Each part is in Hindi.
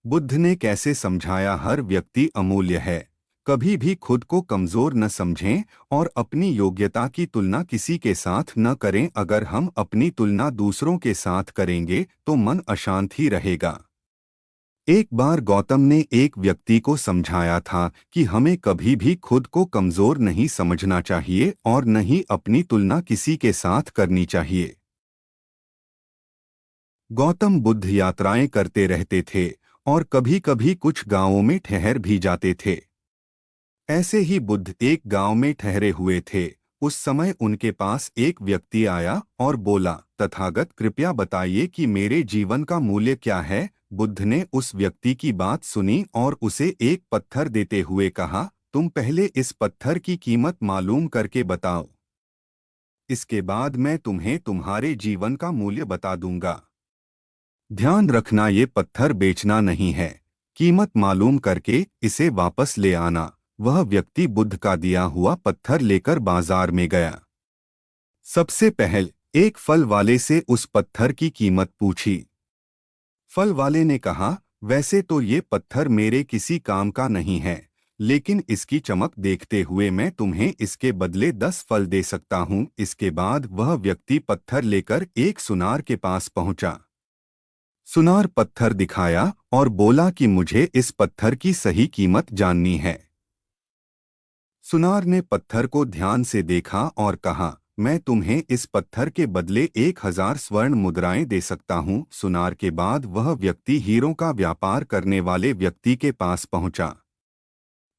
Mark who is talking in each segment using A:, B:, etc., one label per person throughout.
A: बुद्ध ने कैसे समझाया, हर व्यक्ति अमूल्य है। कभी भी खुद को कमजोर न समझें और अपनी योग्यता की तुलना किसी के साथ न करें। अगर हम अपनी तुलना दूसरों के साथ करेंगे तो मन अशांत ही रहेगा। एक बार गौतम ने एक व्यक्ति को समझाया था कि हमें कभी भी खुद को कमजोर नहीं समझना चाहिए और न ही अपनी तुलना किसी के साथ करनी चाहिए। गौतम बुद्ध यात्राएं करते रहते थे और कभी-कभी कुछ गांवों में ठहर भी जाते थे। ऐसे ही बुद्ध एक गांव में ठहरे हुए थे। उस समय उनके पास एक व्यक्ति आया और बोला, तथागत कृपया बताइए कि मेरे जीवन का मूल्य क्या है। बुद्ध ने उस व्यक्ति की बात सुनी और उसे एक पत्थर देते हुए कहा, तुम पहले इस पत्थर की कीमत मालूम करके बताओ। इसके बाद मैं तुम्हें तुम्हारे जीवन का मूल्य बता दूंगा। ध्यान रखना, ये पत्थर बेचना नहीं है। कीमत मालूम करके इसे वापस ले आना। वह व्यक्ति बुद्ध का दिया हुआ पत्थर लेकर बाजार में गया। सबसे पहले एक फल वाले से उस पत्थर की कीमत पूछी। फल वाले ने कहा, वैसे तो ये पत्थर मेरे किसी काम का नहीं है, लेकिन इसकी चमक देखते हुए मैं तुम्हें इसके बदले 10 फल दे सकता हूँ। इसके बाद वह व्यक्ति पत्थर लेकर एक सुनार के पास पहुंचा। सुनार पत्थर दिखाया और बोला कि मुझे इस पत्थर की सही कीमत जाननी है। सुनार ने पत्थर को ध्यान से देखा और कहा, मैं तुम्हें इस पत्थर के बदले 1000 स्वर्ण मुद्राएं दे सकता हूँ। सुनार के बाद वह व्यक्ति हीरों का व्यापार करने वाले व्यक्ति के पास पहुंचा।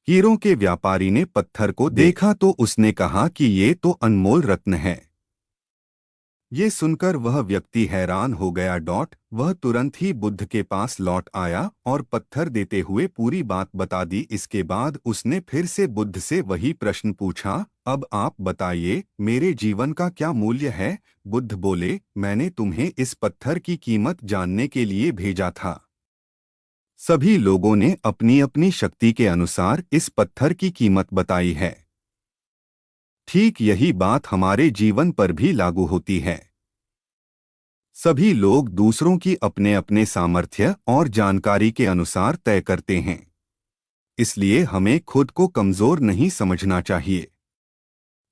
A: हीरों के व्यापारी ने पत्थर को देखा तो उसने कहा कि ये तो अनमोल रत्न है। ये सुनकर वह व्यक्ति हैरान हो गया। वह तुरंत ही बुद्ध के पास लौट आया और पत्थर देते हुए पूरी बात बता दी। इसके बाद उसने फिर से बुद्ध से वही प्रश्न पूछा, अब आप बताइए मेरे जीवन का क्या मूल्य है। बुद्ध बोले, मैंने तुम्हें इस पत्थर की कीमत जानने के लिए भेजा था। सभी लोगों ने अपनी अपनी शक्ति के अनुसार इस पत्थर की कीमत बताई है। ठीक यही बात हमारे जीवन पर भी लागू होती है। सभी लोग दूसरों की अपने अपने सामर्थ्य और जानकारी के अनुसार तय करते हैं। इसलिए हमें खुद को कमजोर नहीं समझना चाहिए।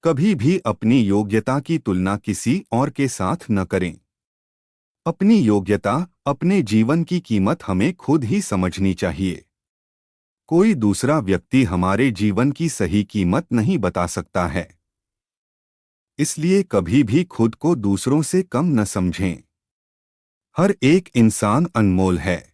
A: कभी भी अपनी योग्यता की तुलना किसी और के साथ न करें। अपनी योग्यता, अपने जीवन की कीमत हमें खुद ही समझनी चाहिए। कोई दूसरा व्यक्ति हमारे जीवन की सही कीमत नहीं बता सकता है। इसलिए कभी भी खुद को दूसरों से कम न समझें। हर एक इंसान अनमोल है।